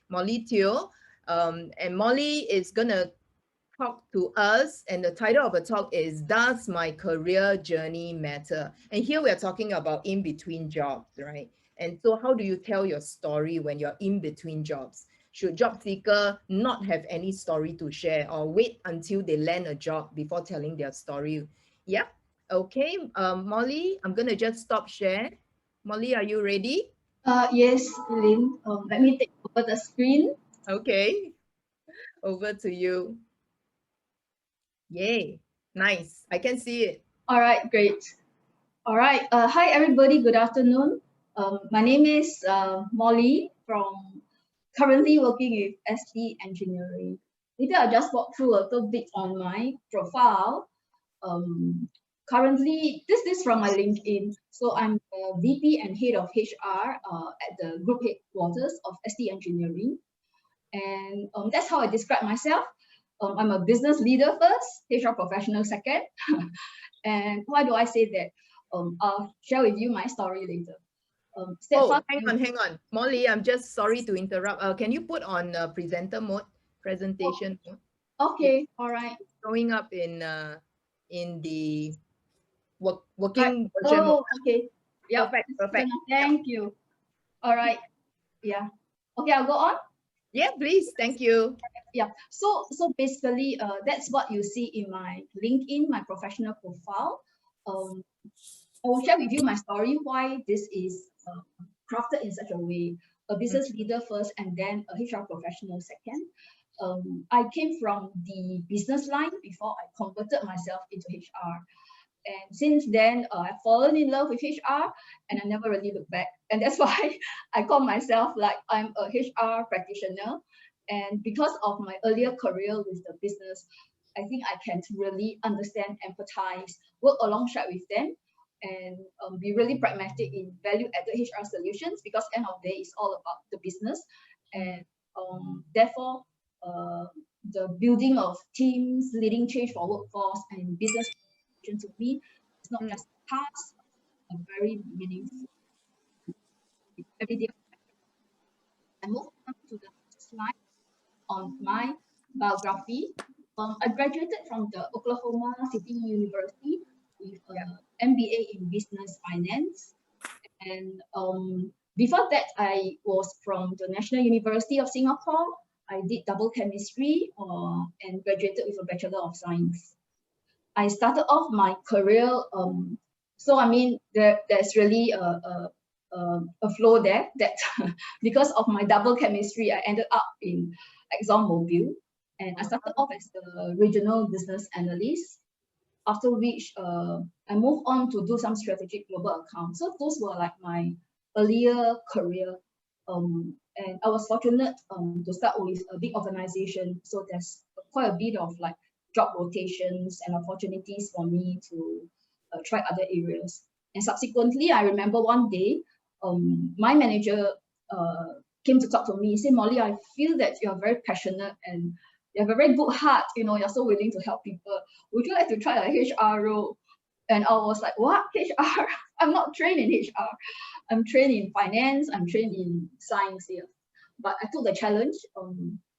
Molly Teo. And Molly is gonna talk to us, and the title of the talk is Does My Career Journey Matter? And here we are talking about in between jobs, right? And so how do you tell your story when you're in between jobs? Should job seeker not have any story to share, or wait until they land a job before telling their story? Yeah. Okay, Molly, I'm gonna just stop share. Molly, are you ready? Yes, Lynn. Let me take over the screen. Okay, over to you. Yay, nice. I can see it. All right, great. All right. Hi, everybody. Good afternoon. My name is Molly from currently working with SD Engineering. Later, I'll just walk through a little bit on my profile. Currently, this is from my LinkedIn. So I'm the VP and head of HR at the group headquarters of SD Engineering. And that's how I describe myself. I'm a business leader first, HR professional second. And why do I say that? I'll share with you my story later. Hang on. Molly, I'm just sorry to interrupt. Can you put on presenter mode, presentation mode? Okay, all right. It's showing up in the working version mode. Okay. Yeah, perfect. Thank you. All right. Yeah. Okay, I'll go on. Yeah, please. Thank you. Yeah. So basically, that's what you see in my LinkedIn, my professional profile. I will share with you my story, why this is crafted in such a way. A business leader first, and then a HR professional second. I came from the business line before I converted myself into HR. And since then, I've fallen in love with HR, and I never really looked back. And that's why I call myself like I'm a HR practitioner. And because of my earlier career with the business, I think I can really understand, empathize, work alongside with them, and be really pragmatic in value-added HR solutions, because end of the day, it's all about the business. And therefore, the building of teams, leading change for workforce and business to me, it's not just a task, a very meaningful everyday. I move on to the slide on my biography. I graduated from the Oklahoma City University with an MBA in business finance. And before that, I was from the National University of Singapore. I did double chemistry and graduated with a Bachelor of Science. I started off my career. So I mean, there's really a flow there that because of my double chemistry, I ended up in ExxonMobil, and I started off as the regional business analyst. After which, I moved on to do some strategic global accounts. So those were like my earlier career. And I was fortunate to start with a big organization. So there's quite a bit of like job rotations and opportunities for me to try other areas. And subsequently, I remember one day, my manager came to talk to me. He said, Molly, I feel that you're very passionate and you have a very good heart. You know, you're so willing to help people. Would you like to try a HR role? And I was like, what? HR? I'm not trained in HR. I'm trained in finance. I'm trained in science here. But I took the challenge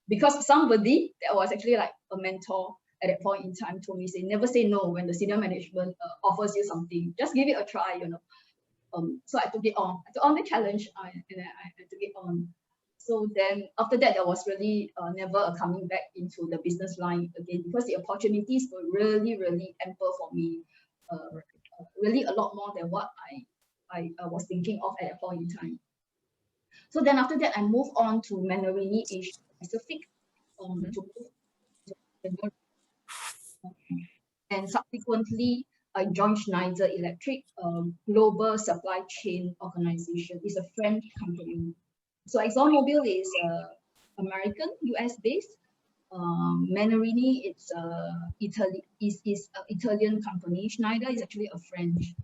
because somebody that was actually like a mentor at that point in time told me, say, never say no when the senior management offers you something. Just give it a try, you know. So I took it on. I took on the challenge and I took it on. So then after that, there was really never a coming back into the business line again, because the opportunities were really, really ample for me. Really a lot more than what I was thinking of at that point in time. So then after that, I moved on to Menorini Asia Pacific and subsequently I joined Schneider Electric, global supply chain organization. It's a French company. So ExxonMobil is American, US based. Menorini, it's an Italian company. Schneider is actually a French.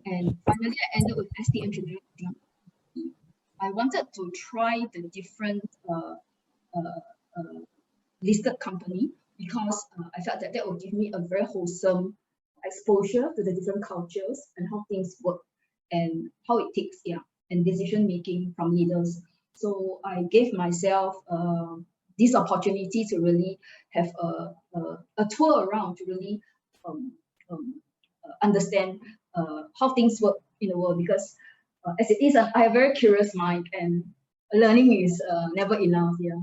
And finally, I ended with SD Engineering. I wanted to try the different listed company because I felt that that would give me a very wholesome exposure to the different cultures and how things work and how it takes, and decision making from leaders. So I gave myself this opportunity to really have a tour around to really um, um, understand how things work in the world, because as it is, I have a very curious mind, and learning is never enough. Yeah.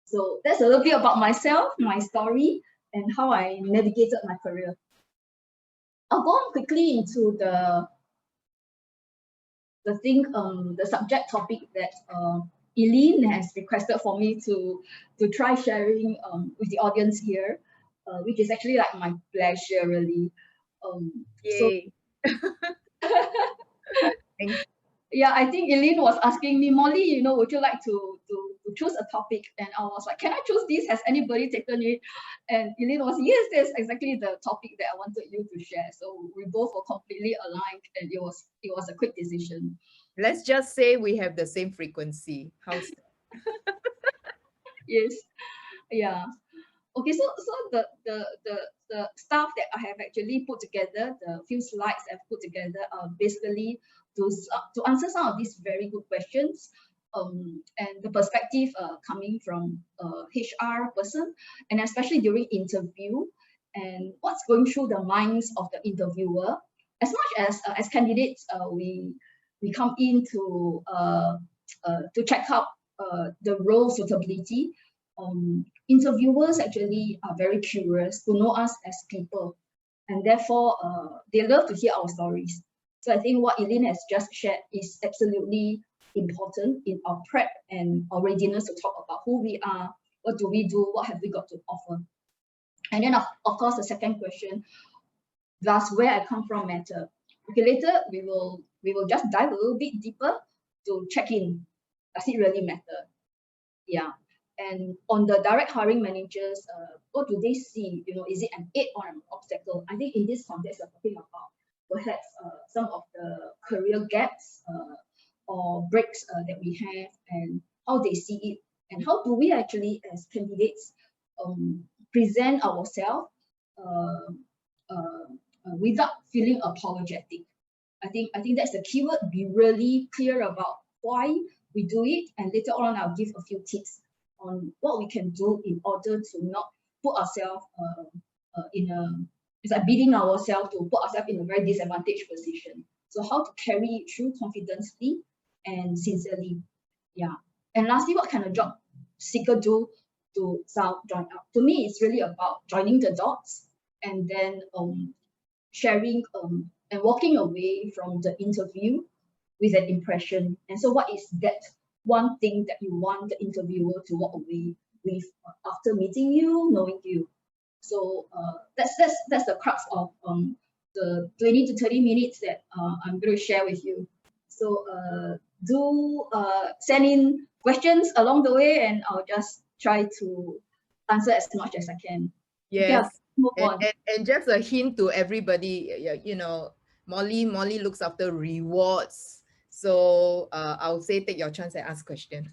So that's a little bit about myself, my story, and how I navigated my career. I'll go on quickly into the subject topic that Eileen has requested for me to try sharing with the audience here, which is actually like my pleasure, really. So Yay. Thanks. yeah, I think Eileen was asking me, Molly, would you like to choose a topic? And I was like, can I choose this? Has anybody taken it? And Eileen was, yes, that's exactly the topic that I wanted you to share. So we both were completely aligned, and it was a quick decision. Let's just say we have the same frequency. How's Yes, yeah. Okay, so the stuff that I have actually put together, the few slides I've put together, are basically to answer some of these very good questions, and the perspective coming from HR person, and especially during interview, and what's going through the minds of the interviewer. As much as candidates, we come in to check out the role suitability. Interviewers actually are very curious to know us as people, and therefore they love to hear our stories. So I think what Eileen has just shared is absolutely important in our prep and our readiness to talk about who we are, what do we do, what have we got to offer. And then of course the second question, does where I come from matter? Okay, later we will just dive a little bit deeper to check in. Does it really matter? Yeah. And on the direct hiring managers, what do they see? Is it an aid or an obstacle? I think in this context, we're talking about perhaps some of the career gaps or breaks that we have, and how they see it, and how do we actually, as candidates, present ourselves uh, without feeling apologetic. I think that's the keyword. Be really clear about why we do it, and later on I'll give a few tips on what we can do in order to not put ourselves in a it's like beating ourselves to put ourselves in a very disadvantaged position. So how to carry it through confidently and sincerely. Yeah. And lastly, what can a job seeker do to join up? To me, it's really about joining the dots, and then sharing and walking away from the interview with an impression. And so what is that one thing that you want the interviewer to walk away with after meeting you, knowing you? So that's the crux of the 20 to 30 minutes that I'm going to share with you. So do send in questions along the way, and I'll just try to answer as much as I can. Okay, I'll Yes. move And, on. and just a hint to everybody, Molly looks after rewards. So I'll say take your chance and ask question.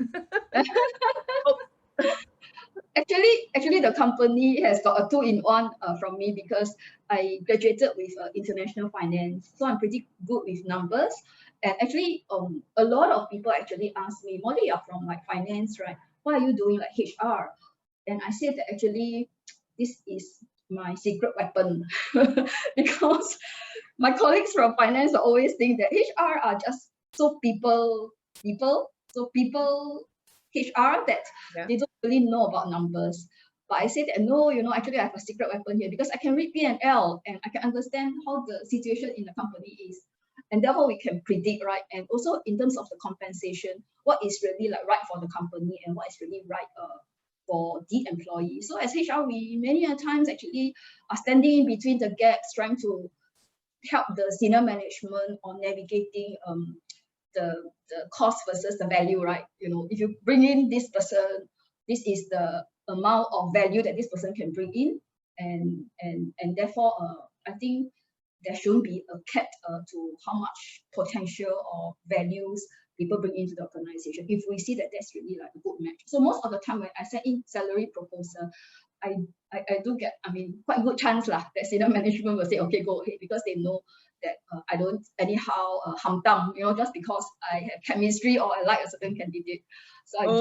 Actually, the company has got a two-in-one from me, because I graduated with international finance, so I'm pretty good with numbers. And actually, a lot of people actually ask me, Molly, you're from like finance, right? Why are you doing like HR? And I said that actually, this is my secret weapon, because my colleagues from finance always think that HR are just so so people HR that Yeah. they don't really know about numbers. But I said that no, actually I have a secret weapon here, because I can read P&L, and I can understand how the situation in the company is. And therefore we can predict, right? And also in terms of the compensation, what is really like right for the company, and what is really right for the employee. So as HR, we many a times actually are standing in between the gaps, trying to help the senior management on navigating the cost versus the value, right? If you bring in this person, this is the amount of value that this person can bring in, and therefore I think there shouldn't be a cap to how much potential or values people bring into the organization, if we see that that's really like a good match. So most of the time when I send in salary proposal, I do get, quite good chance lah that senior management will say, okay, go ahead, because they know that I don't anyhow hamdam, just because I have chemistry or I like a certain candidate. So I do.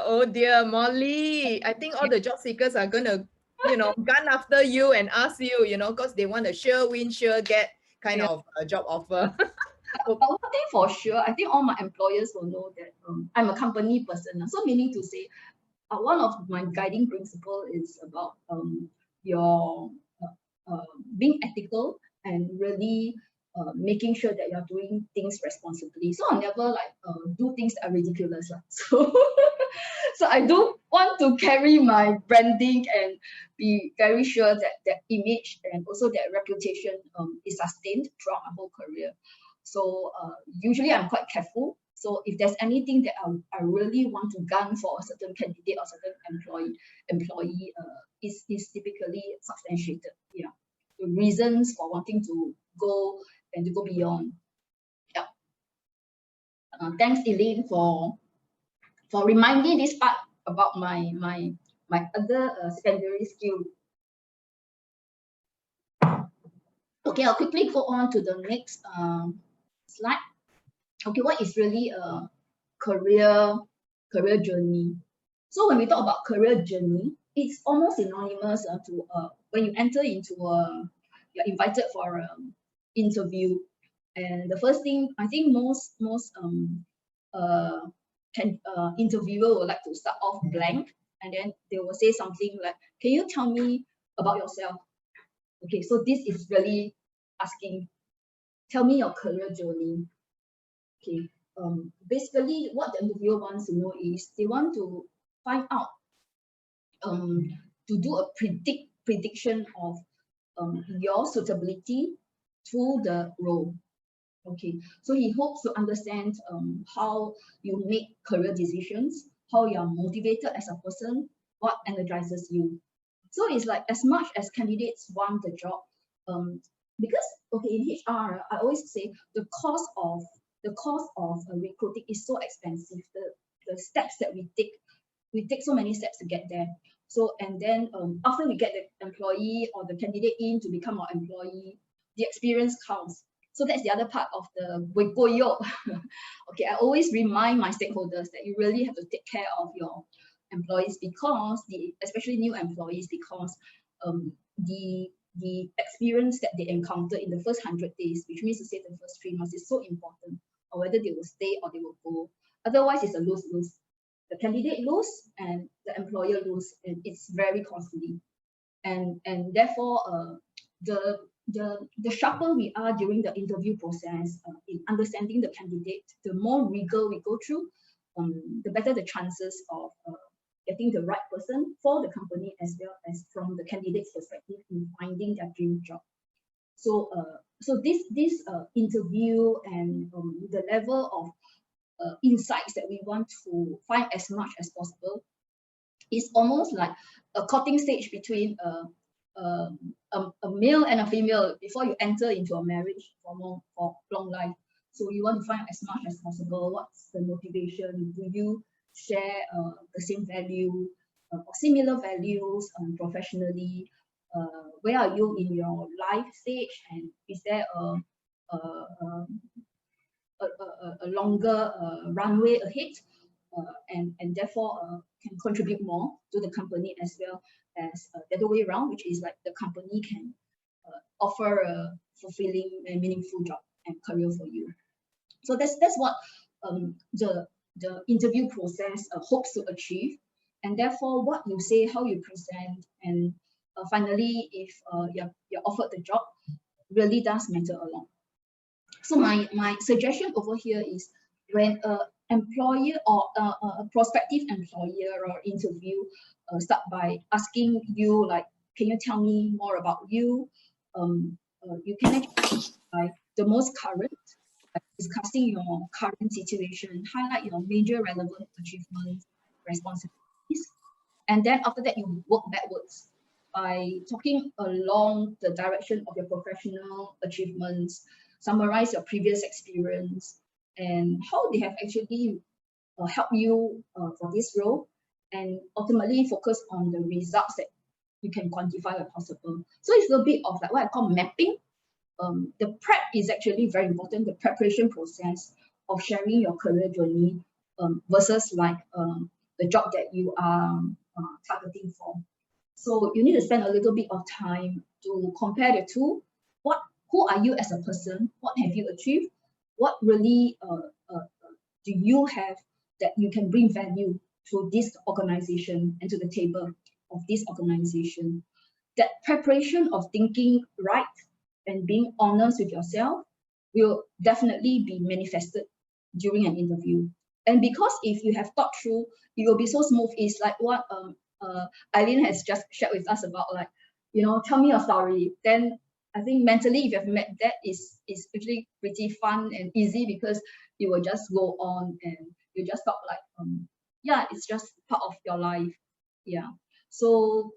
Oh dear, Molly. I think all the job seekers are gonna, gun after you and ask you, because they want a sure win, sure get kind Yeah. of a job offer. But one thing for sure, I think all my employers will know that I'm a company person. So meaning to say, one of my guiding principle is about your being ethical and really making sure that you're doing things responsibly. So I'll never like do things that are ridiculous. So so I do want to carry my branding and be very sure that that image and also that reputation is sustained throughout my whole career. So usually I'm quite careful. So if there's anything that I really want to gun for a certain candidate or certain employee is typically substantiated. Yeah, the reasons for wanting to go and to go beyond. Yeah. Thanks, Elaine, for reminding this part about my other secondary skill. Okay, I'll quickly go on to the next slide. Okay, what is really a career journey? So when we talk about career journey, it's almost synonymous to when you enter into you're invited for an interview, and the first thing I think most interviewer would like to start off blank, and then they will say something like, "Can you tell me about yourself?" Okay, so this is really asking, "Tell me your career journey." Okay, basically what the interviewer wants to know is they want to find out to do a prediction of your suitability to the role. Okay, so he hopes to understand how you make career decisions, how you're motivated as a person, what energizes you. So it's like as much as candidates want the job, because okay, in HR, I always say the cost of recruiting is so expensive. The steps that we take so many steps to get there. So and then after we get the employee or the candidate in to become our employee, the experience counts. So that's the other part of the Wegoyo. Okay, I always remind my stakeholders that you really have to take care of your employees, because especially new employees, because the experience that they encounter in the first 100 days, which means to say the first 3 months, is so important, or whether they will stay or they will go. Otherwise, it's a lose-lose. The candidate lose and the employer lose, and it's very costly. And therefore, the sharper we are during the interview process in understanding the candidate, the more rigor we go through, the better the chances of getting the right person for the company, as well as from the candidate's perspective in finding their dream job. So, so this interview and the level of insights that we want to find as much as possible is almost like a courting stage between a male and a female before you enter into a marriage for long life. So you want to find as much as possible what's the motivation. Do you share the same value or similar values professionally? Where are you in your life stage, and is there a longer runway ahead, and therefore can contribute more to the company, as well as the other way around, which is like the company can offer a fulfilling and meaningful job and career for you. So that's what the interview process hopes to achieve, and therefore what you say, how you present, and finally if you're offered the job, really does matter a lot. So my suggestion over here is, when an employer or a prospective employer or interview start by asking you like, can you tell me more about you? You can actually by the most current, discussing your current situation, highlight your major relevant achievements, responsibilities, and then after that you work backwards by talking along the direction of your professional achievements, summarize your previous experience and how they have actually helped you for this role, and ultimately focus on the results that you can quantify where possible. So it's a bit of like what I call mapping the prep is actually very important, the preparation process of sharing your career journey versus like the job that you are targeting for. So you need to spend a little bit of time to compare the two. Who are you as a person? What have you achieved? What really do you have that you can bring value to this organization and to the table of this organization? That preparation of thinking right and being honest with yourself will definitely be manifested during an interview. And because if you have thought through, it will be so smooth. It's like what Eileen has just shared with us about, like, tell me your story. Then I think mentally, if you have met that, is actually pretty fun and easy, because you will just go on and you just talk like, yeah, it's just part of your life. Yeah. So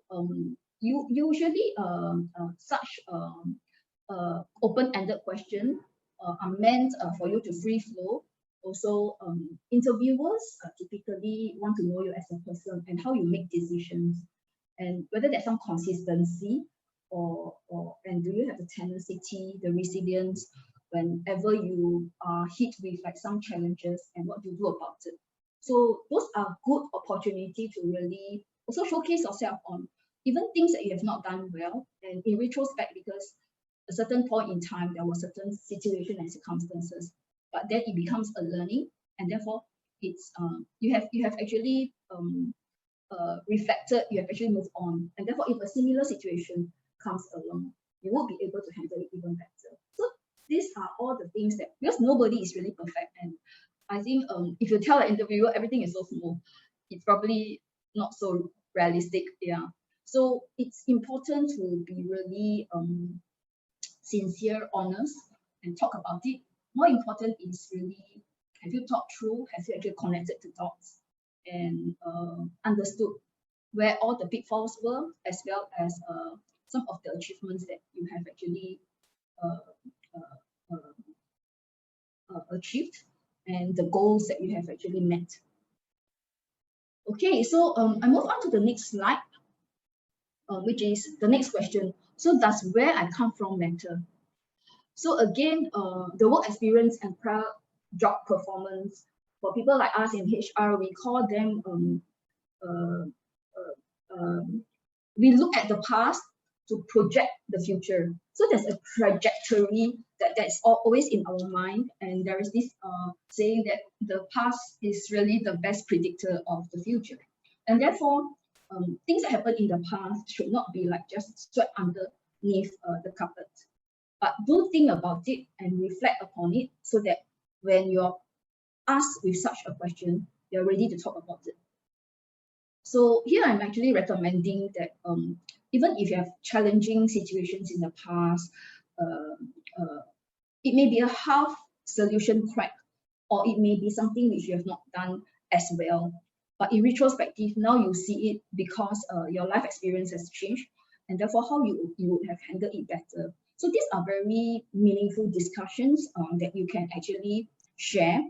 you usually such open-ended question are meant for you to free flow. Also, interviewers typically want to know you as a person and how you make decisions, and whether there's some consistency and do you have the tenacity, the resilience whenever you are hit with like some challenges, and what do you do about it. So those are good opportunity to really also showcase yourself on even things that you have not done well, and in retrospect, because a certain point in time there was certain situation and circumstances, but then it becomes a learning, and therefore it's you have actually reflected, you have actually moved on, and therefore if a similar situation comes along, you will be able to handle it even better. So these are all the things that, because nobody is really perfect, and I think if you tell an interviewer everything is so smooth, it's probably not so realistic. Yeah. So it's important to be really sincere, honest, and talk about it. More important is really, have you thought through, have you actually connected the dots and understood where all the pitfalls were, as well as some of the achievements that you have actually achieved, and the goals that you have actually met. Okay, so I move on to the next slide, which is the next question. So does where I come from matter? So again, the work experience and prior job performance, for people like us in HR, we call them, we look at the past to project the future. So there's a trajectory that's always in our mind, and there is this saying that the past is really the best predictor of the future. And therefore, things that happen in the past should not be like just swept underneath the carpet, but do think about it and reflect upon it, so that when you're asked with such a question, you're ready to talk about it. So here I'm actually recommending that even if you have challenging situations in the past, it may be a half solution crack, or it may be something which you have not done as well. But in retrospective, now you see it because your life experience has changed, and therefore how you would have handled it better. So these are very meaningful discussions that you can actually share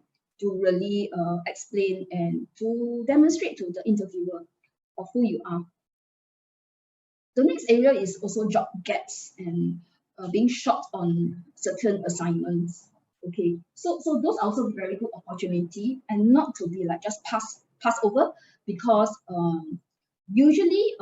to really explain and to demonstrate to the interviewer of who you are. The next area is also job gaps and being short on certain assignments. Okay, so those are also very good opportunity, and not to be like just pass over, because usually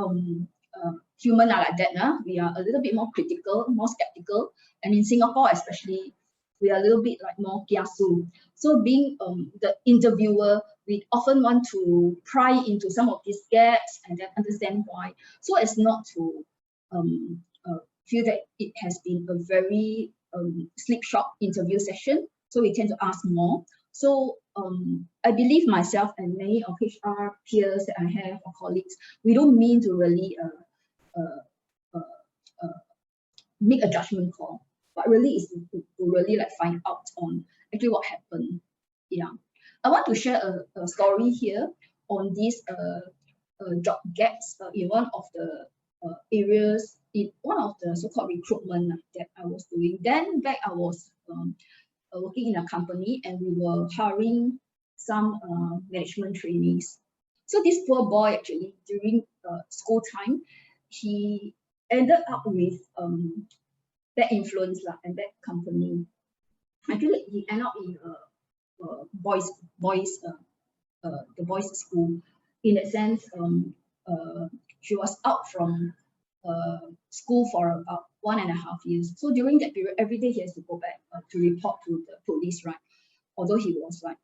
human are like that. We are a little bit more critical, more skeptical, and in Singapore especially, we are a little bit like more kiasu. So being the interviewer, we often want to pry into some of these gaps and then understand why, so as not to feel that it has been a very slipshod interview session. So we tend to ask more. So I believe myself and many of HR peers that I have, or colleagues, we don't mean to really make a judgment call, but really is to really like find out on actually what happened. Yeah, I want to share a story here on these job gaps in one of the areas, in one of the so-called recruitment that I was doing. Then back I was working in a company, and we were hiring some management trainees. So this poor boy, actually during school time, he ended up with bad influence and bad company. Actually, he ended up in the boys' school. In that sense, she was out from school for about 1.5 years. So during that period, every day he has to go back to report to the police, right? Although he was like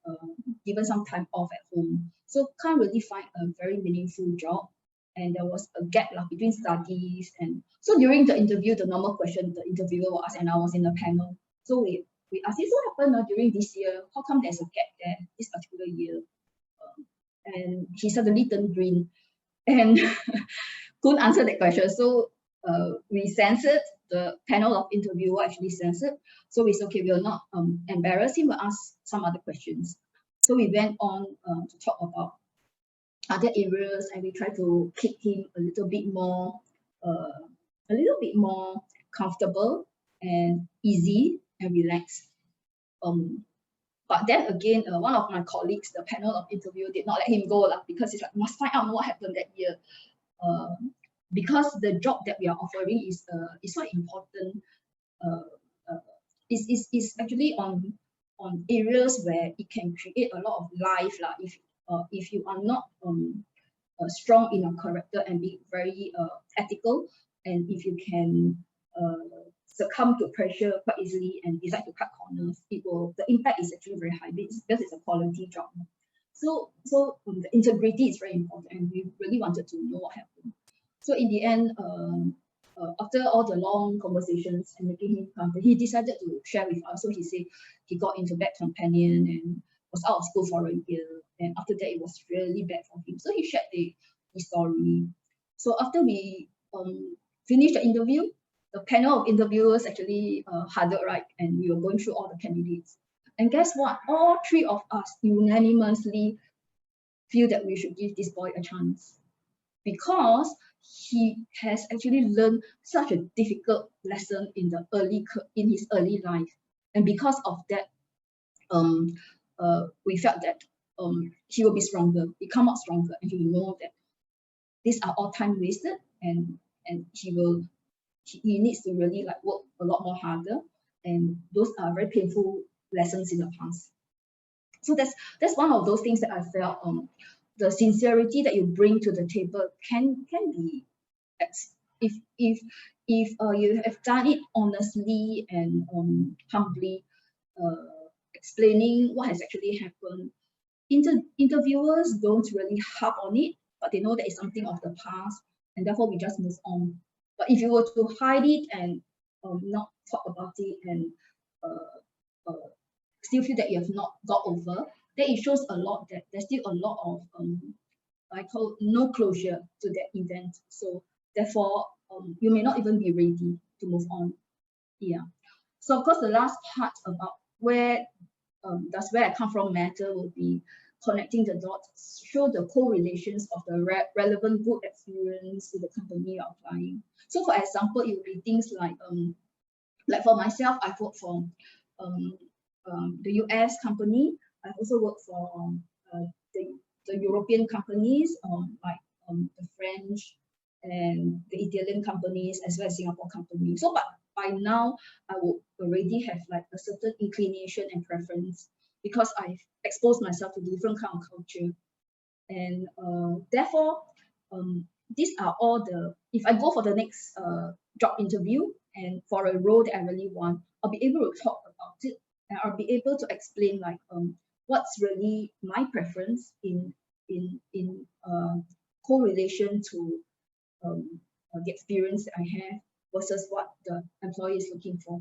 given some time off at home, so can't really find a very meaningful job. And there was a gap between studies. And so during the interview, the normal question the interviewer will ask, and I was in the panel. So we asked, what happened during this year? How come there's a gap there this particular year? And he suddenly turned green and couldn't answer that question. So we censored, the panel of interviewer actually censored. So we said, okay, we will not embarrass him, we'll ask some other questions. So we went on to talk about other areas, and we tried to keep him a little bit more comfortable and easy and relaxed. But then again, one of my colleagues, the panel of interview, did not let him go because it's like, must find out what happened that year. Because the job that we are offering is quite important. Is actually on areas where it can create a lot of life if you are not strong in your character and be very ethical, and if you can succumb to pressure quite easily and decide to cut corners, the impact is actually very high because it's a quality job. So the integrity is very important, and we really wanted to know what happened. So in the end, after all the long conversations and making him comfortable, he decided to share with us. So he said he got into bad companion and was out of school for a year. And after that, it was really bad for him. So he shared the story. So after we finished the interview, the panel of interviewers actually huddled, right? And we were going through all the candidates. And guess what? All three of us unanimously feel that we should give this boy a chance, because he has actually learned such a difficult lesson in his early life. And because of that, we felt that he will be stronger, he come out stronger, and he will know that these are all time wasted, and he needs to really work a lot more harder, and those are very painful lessons in the past. So that's one of those things that I felt the sincerity that you bring to the table can be, if you have done it honestly and humbly, explaining what has actually happened. Interviewers don't really harp on it, but they know that it's something of the past, and therefore we just move on. But if you were to hide it and not talk about it, and still feel that you have not got over, then it shows a lot that there's still a lot of I call no closure to that event. So therefore, you may not even be ready to move on. Yeah. So of course, the last part about where I come from matter will be connecting the dots, show the correlations of the relevant good experience to the company you're applying. So for example, it will be things like for myself, I've worked for the US company. I've also worked for the European companies, the French and the Italian companies, as well as Singapore companies. So but by now, I would already have a certain inclination and preference, because I've exposed myself to different kind of culture. And therefore, these are all if I go for the next job interview and for a role that I really want, I'll be able to talk about it, and I'll be able to explain what's really my preference in correlation to the experience that I have versus what the employee is looking for.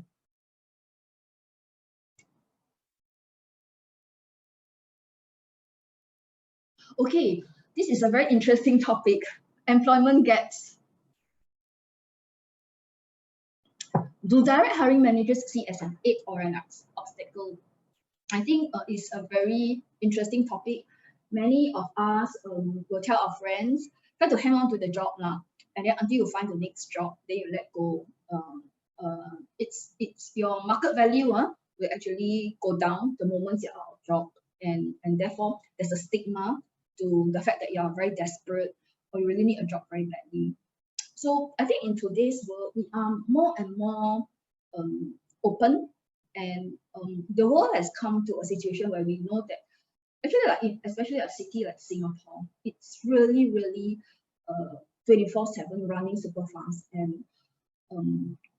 Okay, this is a very interesting topic, employment gaps. Do direct hiring managers see as an aid or an obstacle? I think it's a very interesting topic. Many of us will tell our friends, try to hang on to the job now, and then until you find the next job, then you let go. It's your market value will actually go down the moment you're out of job, and therefore there's a stigma to the fact that you are very desperate or you really need a job very badly. So I think in today's world, we are more and more open, and the world has come to a situation where we know that actually, like especially a city like Singapore, it's really 24/7 running super fast, and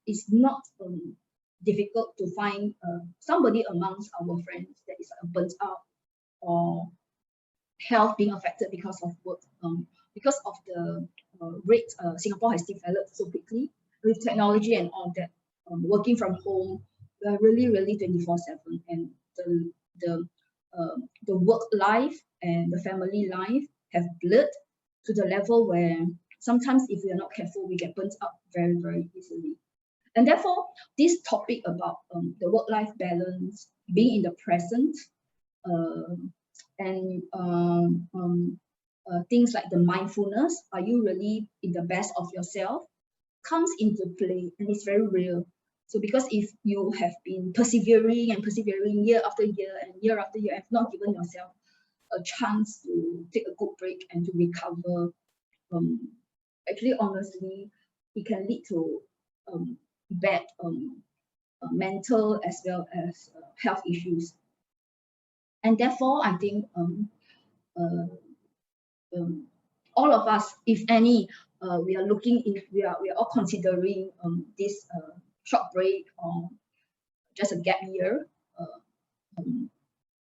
it's not difficult to find somebody amongst our friends that is burnt out or health being affected because of work, because of the rate Singapore has developed so quickly with technology and all that. Working from home, we are really 24/7, and the the work life and the family life have blurred to the level where sometimes if we are not careful, we get burnt out very easily. And therefore, this topic about the work-life balance, being in the present, uh, and things like the mindfulness, are you really in the best of yourself, comes into play, and it's very real. So because if you have been persevering year after year and year after year, have not given yourself a chance to take a good break and to recover, actually honestly, it can lead to bad mental as well as health issues. And therefore, I think uh, all of us, if any, we are looking in, we are all considering this short break or just a gap year,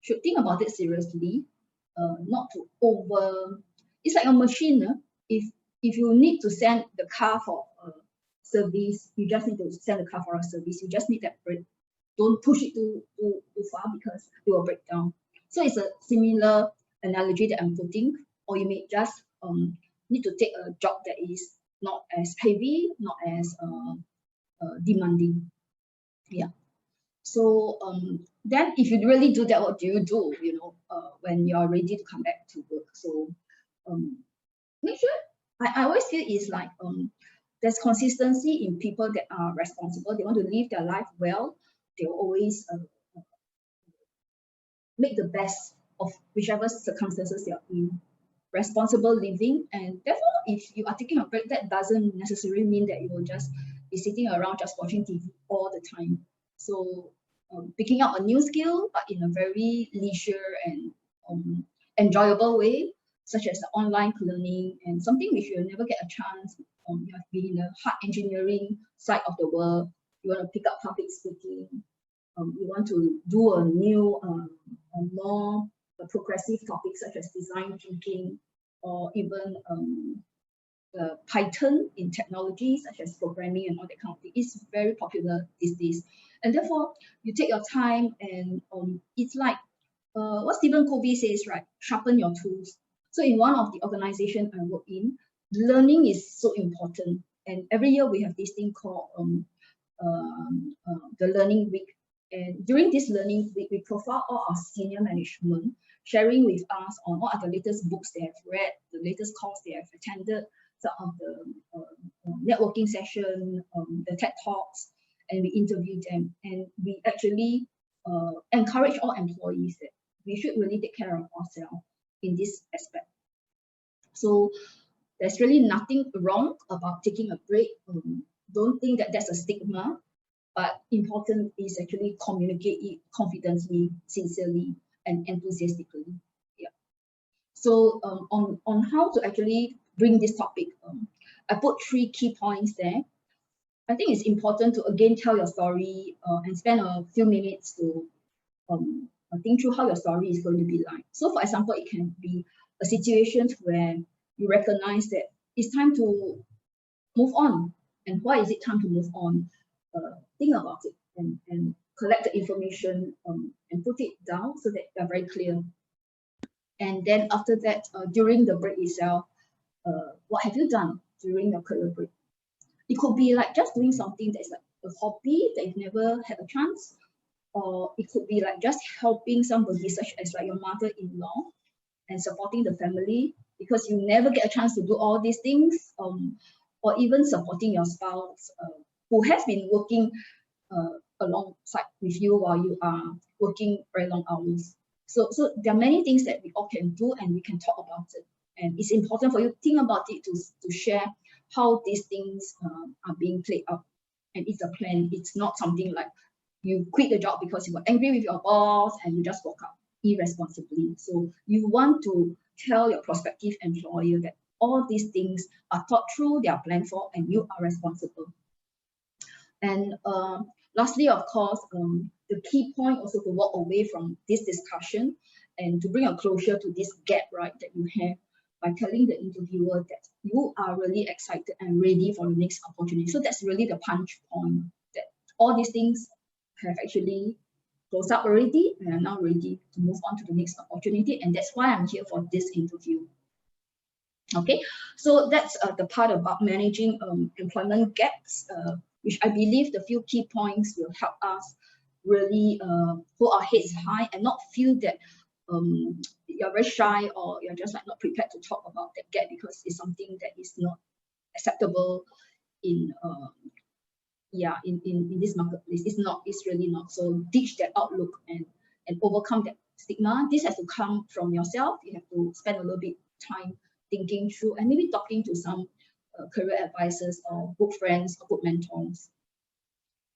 should think about it seriously, not to over. It's like a machine. If you need to send the car for a service, you just need to send the car for a service. You just need that break. Don't push it too far because it will break down. So it's a similar analogy that I'm putting, or you may just need to take a job that is not as heavy, not as demanding. Yeah. So then if you really do that, what do you do, when you're ready to come back to work? So make sure, I always feel it's like there's consistency in people that are responsible. They want to live their life well. They will always make the best of whichever circumstances they are in. Responsible living, and therefore, if you are taking a break, that doesn't necessarily mean that you will just be sitting around just watching TV all the time. So, picking up a new skill, but in a very leisure and enjoyable way, such as the online learning and something which you'll never get a chance. You have been in the hard engineering side of the world. You want to pick up public speaking. You want to do a new, a more progressive topic such as design thinking, or even Python in technology such as programming and all that kind of thing. It's very popular these days, and therefore you take your time, and it's like what Stephen Covey says, right? Sharpen your tools. So in one of the organization I work in, learning is so important, and every year we have this thing called the Learning Week. And during this learning week, we profile all our senior management, sharing with us on what are the latest books they have read, the latest course they have attended, some of the networking session, the TED Talks, and we interview them. And we actually encourage all employees that we should really take care of ourselves in this aspect. So there's really nothing wrong about taking a break. Don't think that that's a stigma. But important is actually communicate it confidently, sincerely, and enthusiastically. Yeah. So on how to actually bring this topic, I put 3 key points there. I think it's important to again tell your story and spend a few minutes to think through how your story is going to be like. So for example, it can be a situation where you recognize that it's time to move on. And why is it time to move on? Think about it and collect the information and put it down so that you're very clear. And then after that, during the break itself, what have you done during your career break? It could be like just doing something that's like a hobby that you've never had a chance, or it could be like just helping somebody, such as like your mother-in-law, and supporting the family, because you never get a chance to do all these things, or even supporting your spouse who has been working alongside with you while you are working very long hours. So there are many things that we all can do, and we can talk about it. And it's important for you to think about it to share how these things are being played out. and it's a plan. It's not something like you quit the job because you were angry with your boss and you just woke up irresponsibly. So you want to tell your prospective employer that all these things are thought through, they are planned for, and you are responsible. And lastly, of course, the key point also to walk away from this discussion and to bring a closure to this gap, right, that you have by telling the interviewer that you are really excited and ready for the next opportunity. So that's really the punch point, that all these things have actually closed up already and are now ready to move on to the next opportunity. And that's why I'm here for this interview. Okay, so that's the part about managing employment gaps, which I believe the few key points will help us really hold our heads high and not feel that you're very shy or you're just like not prepared to talk about that gap because it's something that is not acceptable in this marketplace. It's really not. So ditch that outlook and overcome that stigma. This has to come from yourself. You have to spend a little bit time thinking through and maybe talking to some career advisors or good friends or good mentors.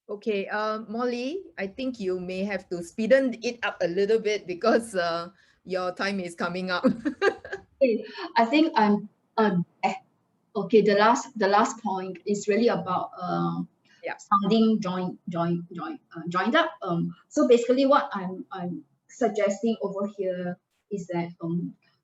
Okay, Molly, I think you may have to speeden it up a little bit because your time is coming up. Okay, I think I'm okay. The last point is really about sounding joined up. So basically, what I'm suggesting over here is that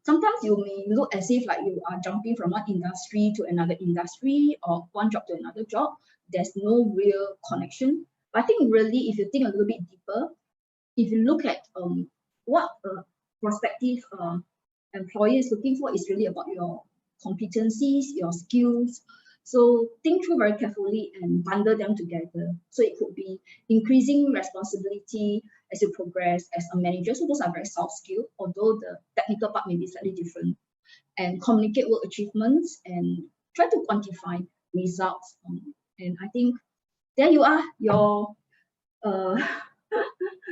sometimes you may look as if like you are jumping from one industry to another industry or one job to another job. There's no real connection. But I think really, if you think a little bit deeper, if you look at what a prospective employer is looking for, is really about your competencies, your skills. So think through very carefully and bundle them together. So it could be increasing responsibility as you progress as a manager. So those are very soft skills, although the technical part may be slightly different. And communicate work achievements and try to quantify results. And I think there you are, your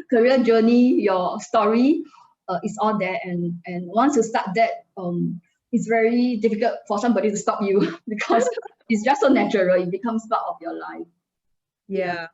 career journey, your story is all there. And once you start that, it's very difficult for somebody to stop you because it's just so natural. It becomes part of your life. Yeah.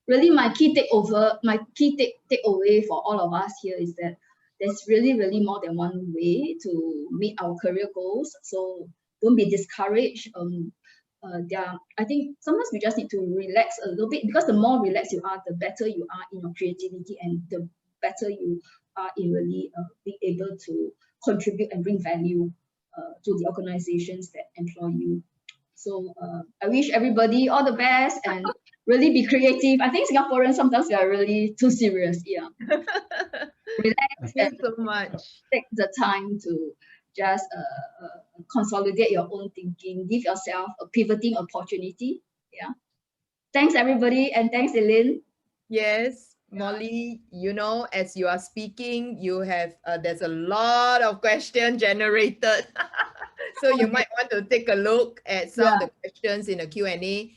Really, my key takeaway for all of us here is that there's really more than one way to meet our career goals. So don't be discouraged. I think sometimes we just need to relax a little bit, because the more relaxed you are, the better you are in your creativity and the better you are in really being able to contribute and bring value to the organizations that employ you. So I wish everybody all the best and really be creative. I think Singaporeans sometimes we are really too serious. Yeah. Relax. Thank you so much. Take the time to just consolidate your own thinking, give yourself a pivoting opportunity. Yeah. Thanks everybody, and thanks Elaine. Yes, Molly, you know, as you are speaking, you have there's a lot of questions generated. So you might want to take a look at some of the questions in the Q&A.